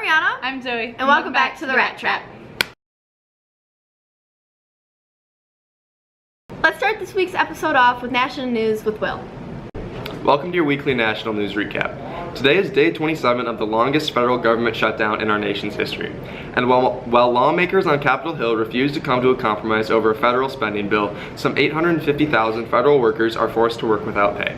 Ariana. I'm Zoe. And welcome back to the Rat Trap. Let's start this week's episode off with national news with Will. Welcome to your weekly national news recap. Today is day 27 of the longest federal government shutdown in our nation's history. And while lawmakers on Capitol Hill refuse to come to a compromise over a federal spending bill, some 850,000 federal workers are forced to work without pay.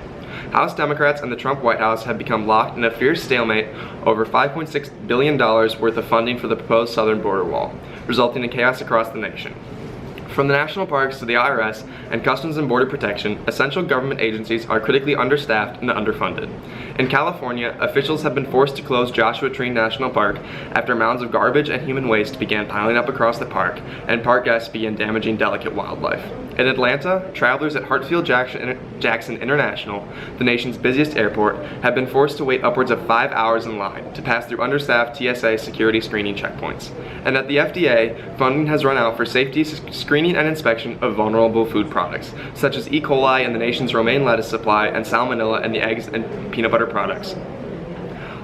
House Democrats and the Trump White House have become locked in a fierce stalemate over $5.6 billion worth of funding for the proposed southern border wall, resulting in chaos across the nation. From the national parks to the IRS and Customs and Border Protection, essential government agencies are critically understaffed and underfunded. In California, officials have been forced to close Joshua Tree National Park after mounds of garbage and human waste began piling up across the park, and park guests began damaging delicate wildlife. In Atlanta, travelers at Hartsfield-Jackson International, the nation's busiest airport, have been forced to wait upwards of 5 hours in line to pass through understaffed TSA security screening checkpoints. And at the FDA, funding has run out for safety screening and inspection of vulnerable food products, such as E. coli in the nation's romaine lettuce supply and salmonella in the eggs and peanut butter products.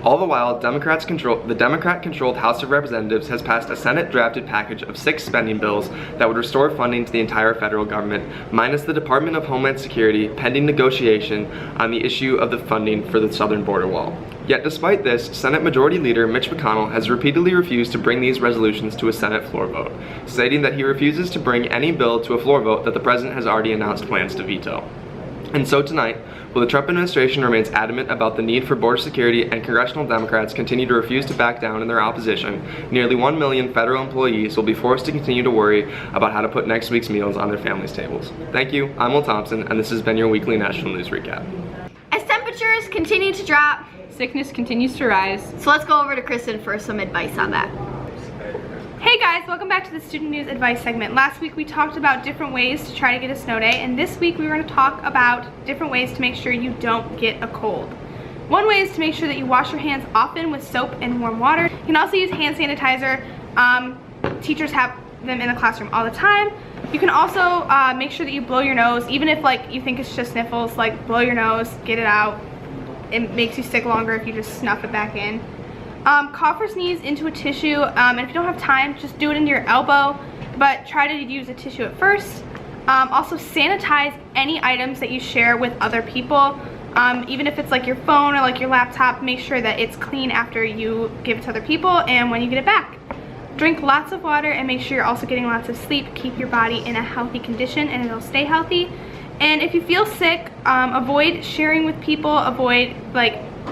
All the while, the Democrat-controlled House of Representatives has passed a Senate-drafted package of 6 spending bills that would restore funding to the entire federal government, minus the Department of Homeland Security, pending negotiation on the issue of the funding for the southern border wall. Yet despite this, Senate Majority Leader Mitch McConnell has repeatedly refused to bring these resolutions to a Senate floor vote, stating that he refuses to bring any bill to a floor vote that the president has already announced plans to veto. And so tonight, while the Trump administration remains adamant about the need for border security and congressional Democrats continue to refuse to back down in their opposition, nearly 1 million federal employees will be forced to continue to worry about how to put next week's meals on their families' tables. Thank you, I'm Will Thompson, and this has been your weekly national news recap. As temperatures continue to drop, Sickness continues to rise. so let's go over to Kristen for some advice on that. Hey guys, welcome back to the Student News Advice segment. Last week we talked about different ways to try to get a snow day, and this week we're going to talk about different ways to make sure you don't get a cold. One way is to make sure that you wash your hands often with soap and warm water. You can also use hand sanitizer. Teachers have them in the classroom all the time. You can also make sure that you blow your nose, even if you think it's just sniffles, blow your nose, get it out. It makes you sick longer if you just snuff it back in. Cough or sneeze into a tissue, and if you don't have time, just do it into your elbow, but try to use a tissue at first. Also sanitize any items that you share with other people. Even if it's your phone or your laptop, make sure that it's clean after you give it to other people and when you get it back. Drink lots of water and make sure you're also getting lots of sleep. Keep your body in a healthy condition and it'll stay healthy. And if you feel sick, avoid sharing with people, avoid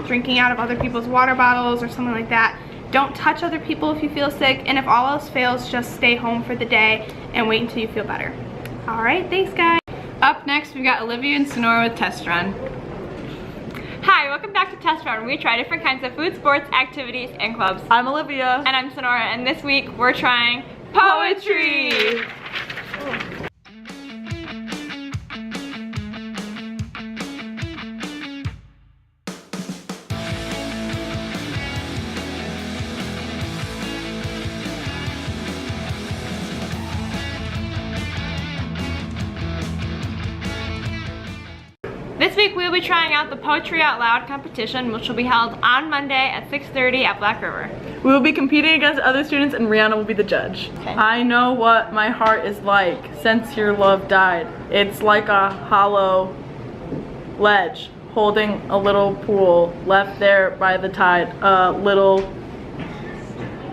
drinking out of other people's water bottles or something like that. Don't touch other people if you feel sick, and if all else fails, just stay home for the day and wait until you feel better. Alright, thanks guys. Up next, we've got Olivia and Sonora with Test Run. Hi, welcome back to Test Run. We try different kinds of food, sports, activities, and clubs. I'm Olivia. And I'm Sonora, and this week we're trying poetry! This week we'll be trying out the Poetry Out Loud competition, which will be held on Monday at 6:30 at Black River. We will be competing against other students and Rihanna will be the judge. Okay. I know what my heart is like since your love died. It's like a hollow ledge holding a little pool left there by the tide. A little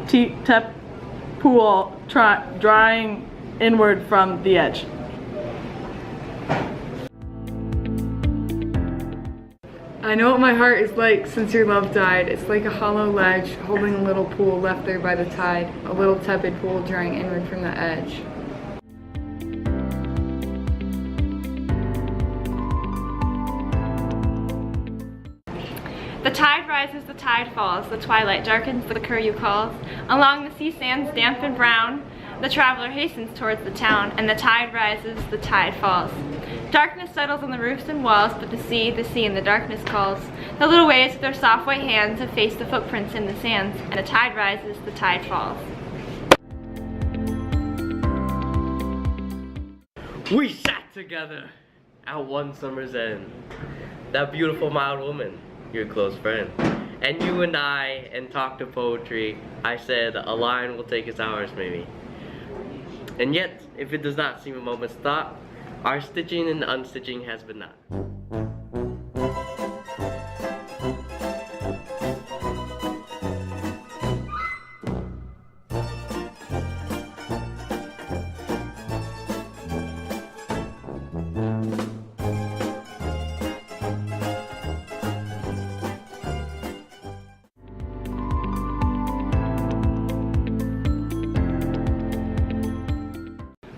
tep pool drying inward from the edge. I know what my heart is like since your love died. It's like a hollow ledge holding a little pool left there by the tide. A little tepid pool drying inward from the edge. The tide rises, the tide falls, the twilight darkens, the curlew calls. Along the sea sands damp and brown, the traveler hastens towards the town, and the tide rises, the tide falls. Darkness settles on the roofs and walls, but the sea in the darkness calls. The little waves with their soft white hands efface the footprints in the sands, and the tide rises, the tide falls. We sat together at one summer's end. That beautiful mild woman, your close friend. and you and I and talked to poetry, I said a line will take us hours maybe. And yet, if it does not seem a moment's thought, our stitching and unstitching has been done.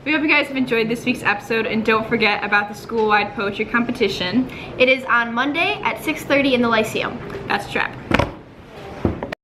We hope you guys have enjoyed this week's episode, and don't forget about the school-wide poetry competition. It is on Monday at 6:30 in the Lyceum. That's a trap.